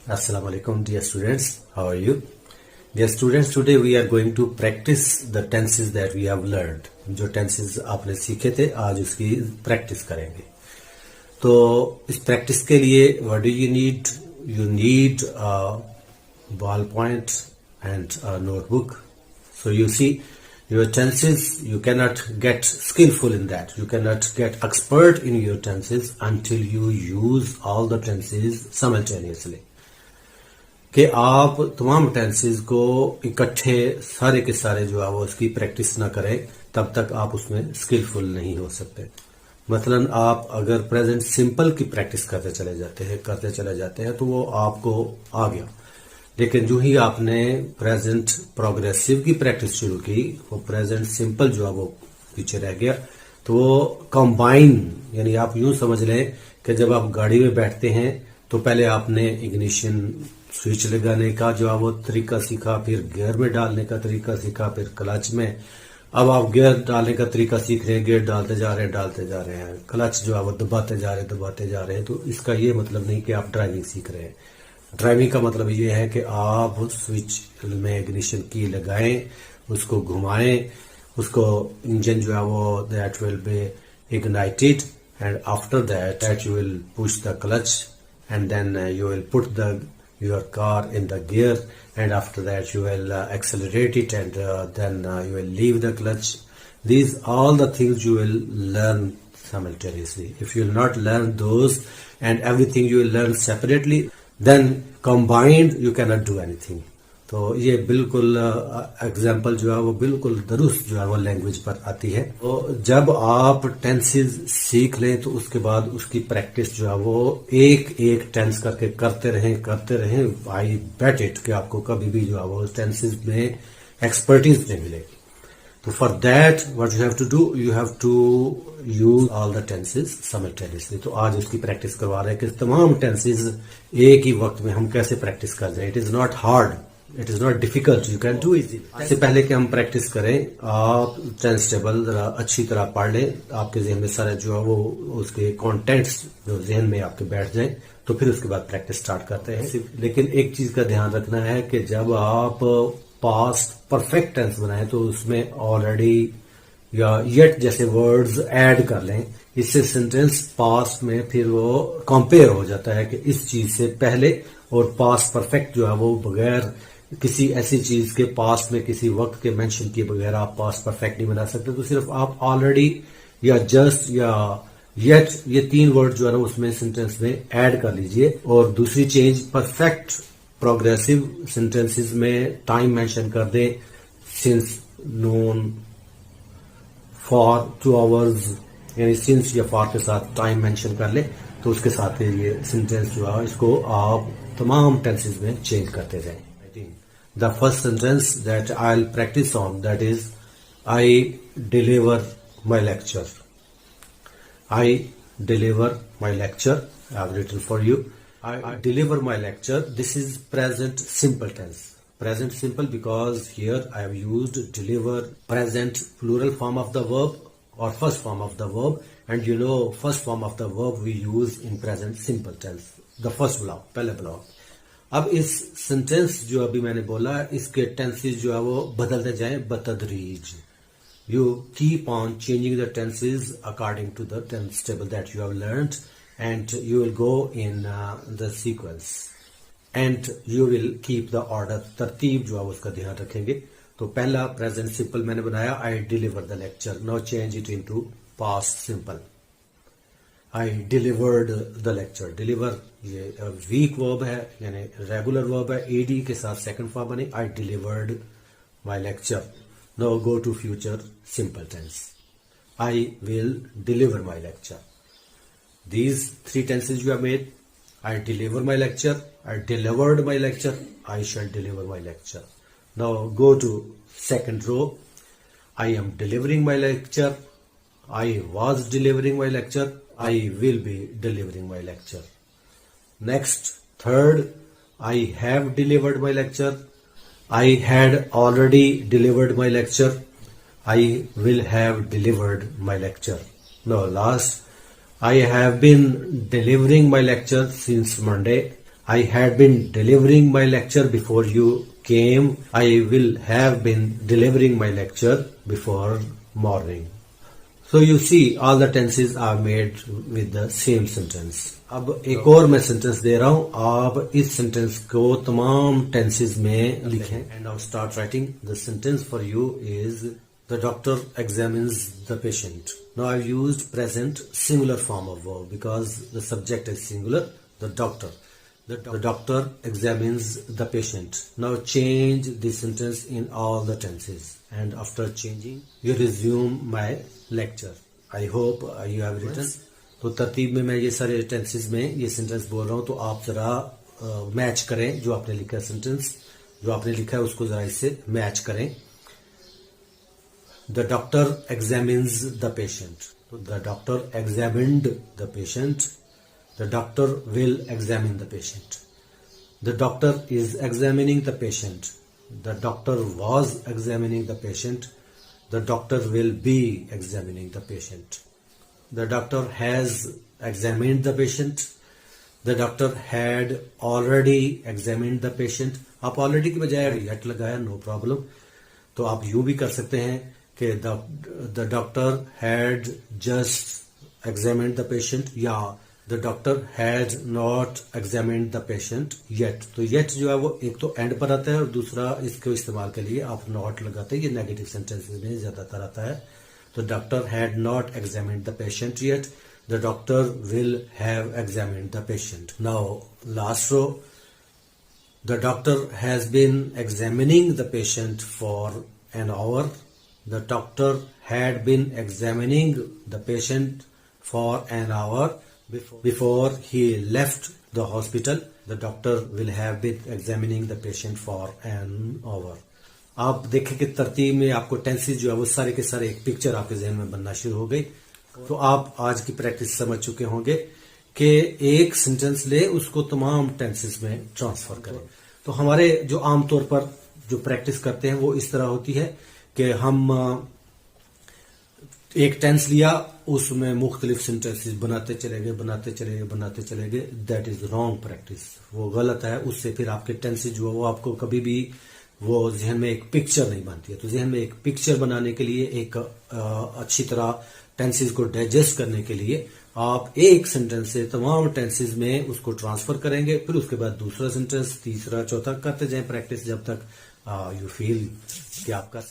Assalamu alaikum, dear students. How are you? Dear students, today we are going to practice the tenses that we have learned. जो tenses आपने सीखे थे आज उसकी practice करेंगे. तो इस practice के लिए what do you need? You need a ballpoint and a notebook. So you see your tenses, you cannot get skillful in that. You cannot get expert in your tenses until you use all the tenses simultaneously. कि आप तमाम tenses को इकट्ठे सारे के सारे जो है वो उसकी प्रैक्टिस ना करें तब तक आप उसमें स्किलफुल नहीं हो सकते. मसलन आप अगर प्रेजेंट सिंपल की प्रैक्टिस करते चले जाते हैं तो वो आपको आ गया, लेकिन जो ही आपने प्रेजेंट प्रोग्रेसिव की प्रैक्टिस शुरू की वो प्रेजेंट सिंपल जो है वो पीछे रह गया. तो वो कंबाइन, यानी आप यूं समझ लें कि जब आप गाड़ी में बैठते हैं तो पहले आपने इग्निशन स्विच लगाने का जो है वो तरीका सीखा, फिर गियर में डालने का तरीका सीखा, फिर क्लच में. अब आप गियर डालने का तरीका सीख रहे हैं, गियर डालते जा रहे हैं, क्लच जो है वो दबाते जा रहे हैं. तो इसका ये मतलब नहीं कि आप ड्राइविंग सीख रहे हैं. ड्राइविंग का मतलब ये है कि आप स्विच में इग्निशन की लगाएं, उसको घुमाएं, उसको इंजन जो है वो that will be ignited and after that you will push the clutch and then you will put your car in the gear, and after that you will accelerate it, and then you will leave the clutch. These all the things you will learn simultaneously. If you will not learn those and everything you will learn separately, then combined you cannot do anything. तो ये बिल्कुल example जो है वो बिल्कुल दुरुस्त जो है वो लैंग्वेज पर आती है. तो जब आप टेंसेस सीख लें तो उसके बाद उसकी प्रैक्टिस जो है वो एक एक टेंस करके करते रहें. आई बेट इट कि आपको कभी भी जो है वो टेंसेस में एक्सपर्टीज नहीं मिलेगी. तो for that what you have to do, you have to use all the tenses simultaneously. तो आज उसकी प्रैक्टिस करवा रहे हैं कि तमाम टेंसेस एक ही वक्त में हम कैसे प्रैक्टिस कर जाए. It is not hard, it is not difficult, you can do easy. इससे पहले कि हम प्रैक्टिस करें, आप टेंस टेबल जरा अच्छी तरह पढ़ लें, आपके जहन में सारे जो है वो उसके कॉन्टेंट्स जो जहन में आपके बैठ जाएं, तो फिर उसके बाद प्रैक्टिस स्टार्ट करते हैं. लेकिन एक चीज का ध्यान रखना है कि जब आप पास्ट परफेक्ट टेंस बनाएं तो उसमें ऑलरेडी या येट जैसे वर्ड्स ऐड कर लें. इससे सेंटेंस पास्ट में फिर वो कंपेयर हो जाता है कि इस चीज से पहले, और पास्ट परफेक्ट जो है वो बगैर किसी ऐसी चीज के पास्ट में किसी वक्त के मेंशन किए बगैर आप पास्ट परफेक्ट नहीं बना सकते. तो सिर्फ आप ऑलरेडी या जस्ट या येट ये तीन वर्ड जो है ना उसमें सेंटेंस में ऐड कर लीजिए. और दूसरी चेंज, परफेक्ट प्रोग्रेसिव सेंटेंसेस में टाइम मेंशन कर दें. सिंस, नोन, फॉर, 2 आवर्स, यानी सिंस या फॉर के साथ टाइम मेंशन कर ले तो उसके साथ ये सेंटेंस जो है इसको आप तमाम टेंसेस में चेंज करते जाएं. The first sentence that I'll practice on, that is, I deliver my lecture. I deliver my lecture. I have written for you. I deliver my lecture. This is present simple tense. Present simple because here I have used deliver, present plural form of the verb or first form of the verb, and you know first form of the verb we use in present simple tense. The first block, पहले block. अब इस sentence जो अभी मैंने बोला इसके tenses जो है वो बदलते जाएं बतदरीज. You keep on changing the tenses according to the tense table that you have learned, and you will go in the sequence and you will keep the order. तरतीब जो है उसका ध्यान रखेंगे. तो पहला प्रेजेंट सिंपल मैंने बनाया, I deliver the lecture. Now change it into past simple. I delivered the lecture. Deliver ये वीक वर्ब है, यानी रेगुलर वर्ब है, ed के साथ सेकंड फॉर्म बनी. I delivered my lecture. Now go to future simple tense. I will deliver my lecture. These 3 tenses you have made. I deliver my lecture. I delivered my lecture. I shall deliver my lecture. Now go to second row. I am delivering my lecture. I was delivering my lecture. I will be delivering my lecture. Next, third, I have delivered my lecture. I had already delivered my lecture. I will have delivered my lecture. Now last, I have been delivering my lecture since Monday. I had been delivering my lecture before you came. I will have been delivering my lecture before morning. So you see all the tenses are made with the same sentence. अब एक और मैं sentence दे रहा हूं, आप इस sentence को तमाम टेंसेस में लिखें. And now start writing. The sentence for you is the doctor examines the patient. Now I used present singular form of verb because the subject is singular. The doctor. The doctor examines the patient. Now change this sentence in all the tenses. And after changing, you resume my lecture. I hope you have written. तो तरतीब में मैं ये सारे tenses में ये sentence बोल रहा हूँ, तो आप जरा मैच करें जो आपने लिखा है. सेंटेंस जो आपने लिखा है उसको जरा इससे मैच करें. The doctor examines the patient. तो the doctor examined the patient. The doctor will examine the patient. The doctor is examining the patient. The doctor was examining the patient. The doctor will be examining the patient. The doctor has examined the patient. The doctor had already examined the patient. आप already की बजाय yet लगाया, no problem. तो आप यूं भी कर सकते हैं कि the doctor had just examined the patient या The doctor had not examined the patient yet. तो yet जो है वो एक तो एंड पर आता है और दूसरा इसको इस्तेमाल के लिए आप नॉट लगाते हैं. ये नेगेटिव सेंटेंसेस में ज्यादातर आता है. तो doctor had not examined the patient yet. The doctor will have examined the patient. Now last row. The doctor has been examining the patient for an hour. The doctor had been examining the patient for an hour. Before he left the hospital, the doctor will have been examining the patient for an hour. आप देखें कि तरतीब में आपको tenses जो है वो सारे के सारे एक पिक्चर आपके जहन में बनना शुरू हो गई. तो आप आज की प्रैक्टिस समझ चुके होंगे कि एक सेंटेंस ले उसको तमाम टेंसेस में ट्रांसफर करें. तो हमारे जो आमतौर पर जो प्रैक्टिस करते हैं वो इस तरह होती है कि हम एक टेंस लिया, उसमें मुख्तलिफ सेंटेंसेस बनाते चले गए. That is wrong practice. वो गलत है. उससे फिर आपके टेंसेस जो है वो आपको कभी भी वो जहन में एक पिक्चर नहीं बनती है. तो जहन में एक पिक्चर बनाने के लिए, एक अच्छी तरह टेंसेस को डाइजेस्ट करने के लिए आप एक सेंटेंस से तमाम टेंसेस में उसको ट्रांसफर करेंगे. फिर उसके बाद दूसरा सेंटेंस, तीसरा, चौथा करते जाएं प्रैक्टिस जब तक यू फील कि आपका